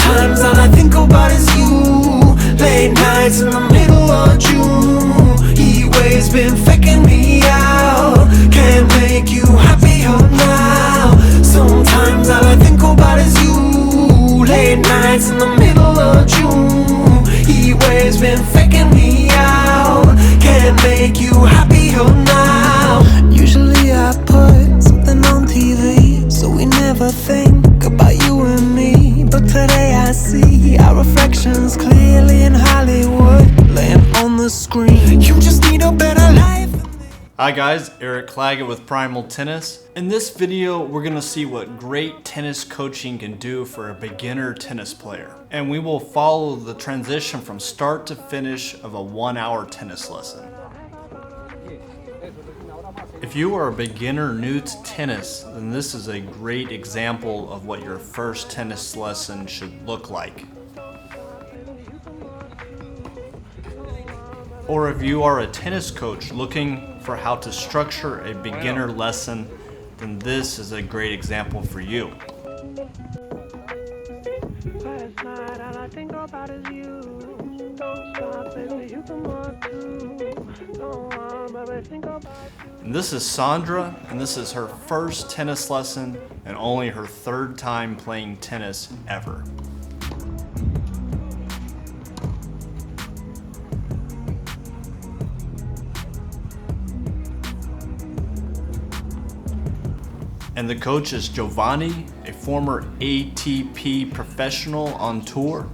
Sometimes all I think about is you. Late nights in the middle of June. He waves been faking me out. Can't make you happier now. Sometimes all I think about is you. Late nights in the middle of June. He waves been faking me out. Can't make you happier now. Usually I put something on TV, so we never think about you and me. But today I see our reflections clearly in Hollywood, laying on the screen. You just need a better life. Hi guys, Eric Claggett with Primal Tennis. In this video, we're gonna see what great tennis coaching can do for a beginner tennis player. And we will follow the transition from start to finish of a 1-hour tennis lesson. If you are a beginner new to tennis, then this is a great example of what your first tennis lesson should look like. Or if you are a tennis coach looking for how to structure a beginner lesson, then this is a great example for you. And this is Sandra, and this is her first tennis lesson and only her third time playing tennis ever. And the coach is Giovanni, a former ATP professional on tour.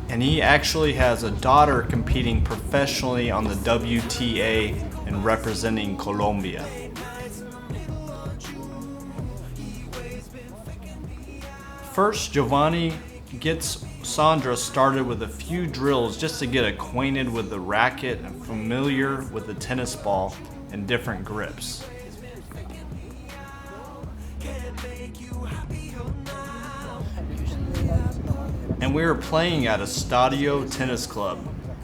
And he actually has a daughter competing professionally on the WTA and representing Colombia. First, Giovanni gets Sandra started with a few drills just to get acquainted with the racket and familiar with the tennis ball and different grips. And we are playing at Estadio Tennis Club,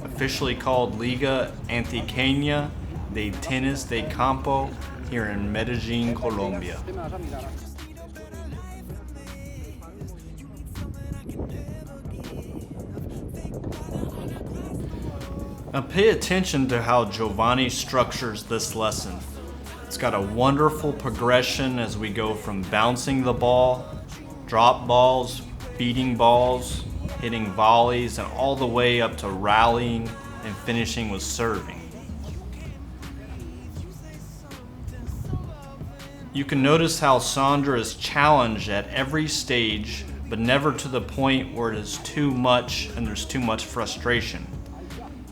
officially called Liga Antioqueña de Tenis de Campo, here in Medellin, Colombia. Now pay attention to how Giovanni structures this lesson. It's got a wonderful progression as we go from bouncing the ball, drop balls, beating balls, hitting volleys, and all the way up to rallying and finishing with serving. You can notice how Sandra is challenged at every stage, but never to the point where it is too much and there's too much frustration.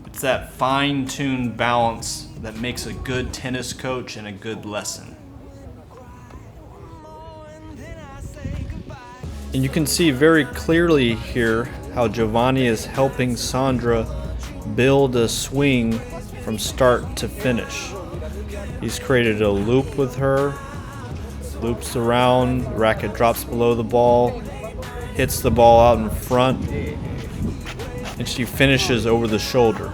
It's that fine-tuned balance that makes a good tennis coach and a good lesson. And you can see very clearly here how Giovanni is helping Sandra build a swing from start to finish. He's created a loop with her, loops around, the racket drops below the ball, hits the ball out in front, and she finishes over the shoulder.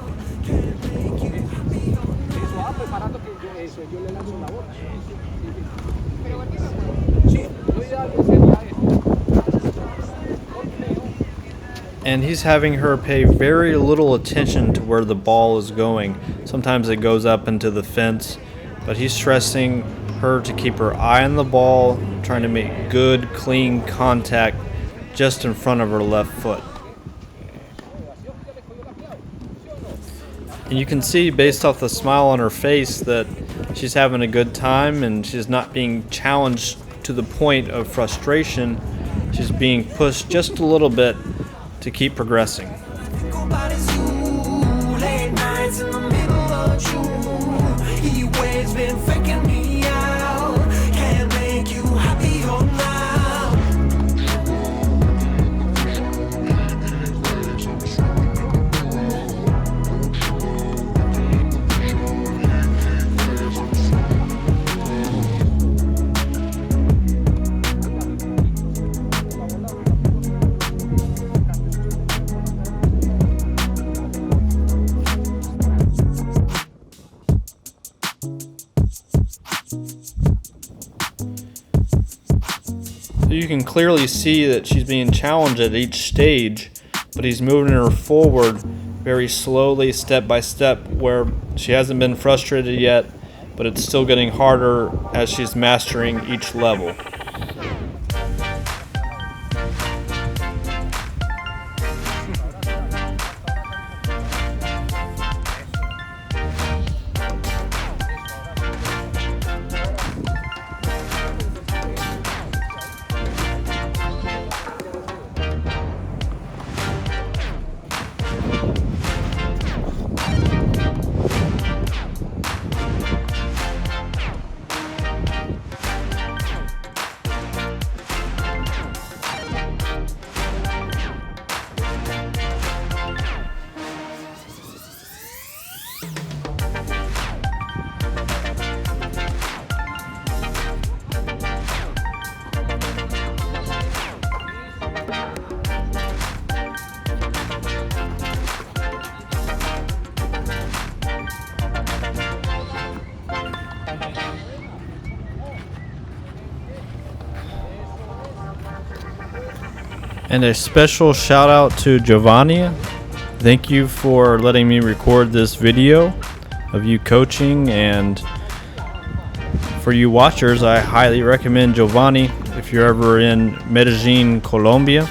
And he's having her pay very little attention to where the ball is going. Sometimes it goes up into the fence, but he's stressing her to keep her eye on the ball, trying to make good, clean contact just in front of her left foot. And you can see based off the smile on her face that she's having a good time and she's not being challenged to the point of frustration. She's being pushed just a little bit to keep progressing. So you can clearly see that she's being challenged at each stage, but he's moving her forward very slowly, step by step, where she hasn't been frustrated yet, but it's still getting harder as she's mastering each level. And a special shout out to Giovanni. Thank you for letting me record this video of you coaching, and for you watchers, I highly recommend Giovanni if you're ever in Medellin, Colombia.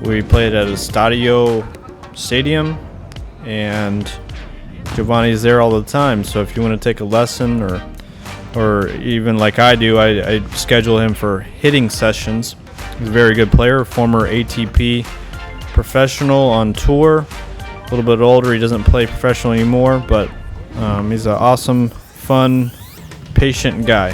We played at Estadio Stadium, and Giovanni's there all the time. So if you want to take a lesson, or even like I do, I schedule him for hitting sessions. He's a very good player, former ATP professional on tour. A little bit older, he doesn't play professional anymore, but he's an awesome, fun, patient guy.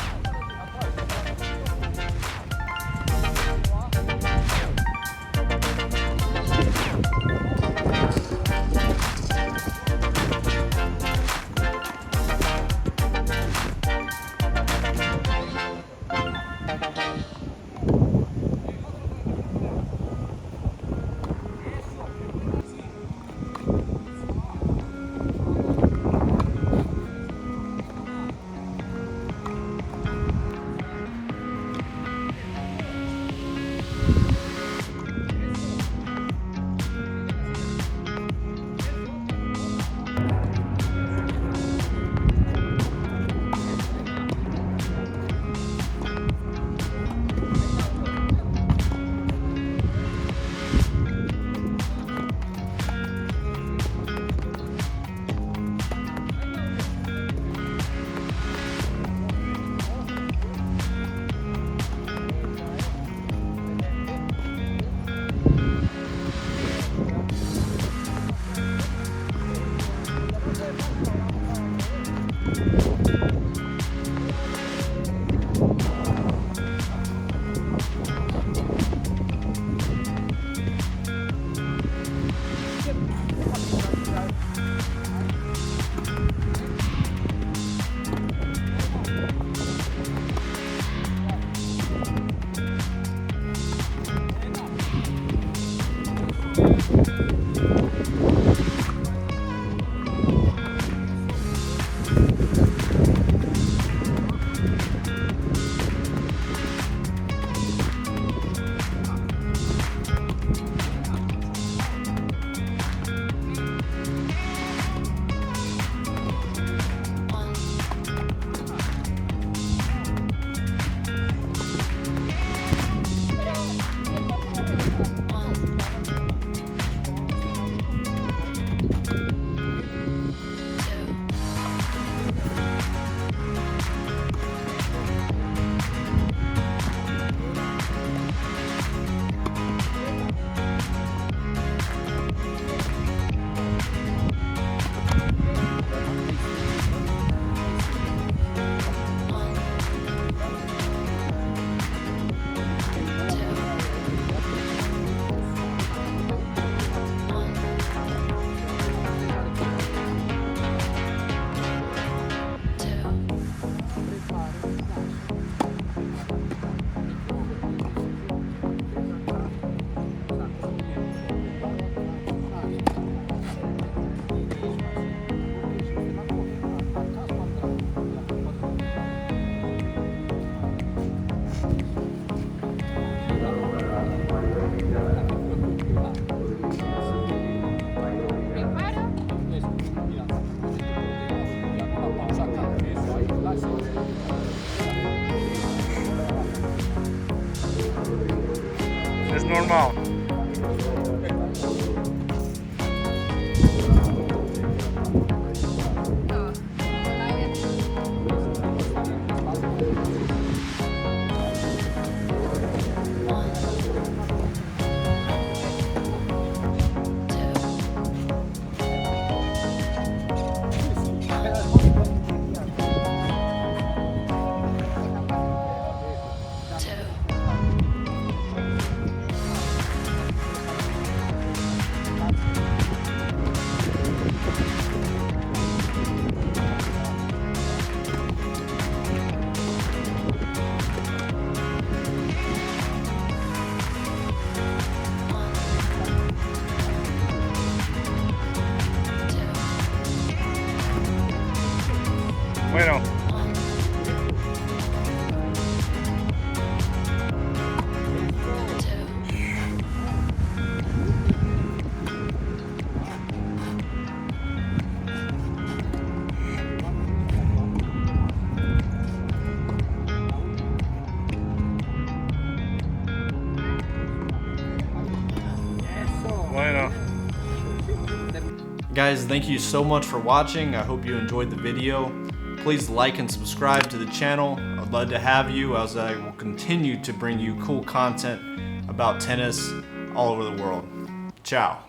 Normal. Bueno. Bueno. Guys, thank you so much for watching. I hope you enjoyed the video. Please like and subscribe to the channel. I'd love to have you as I will continue to bring you cool content about tennis all over the world. Ciao.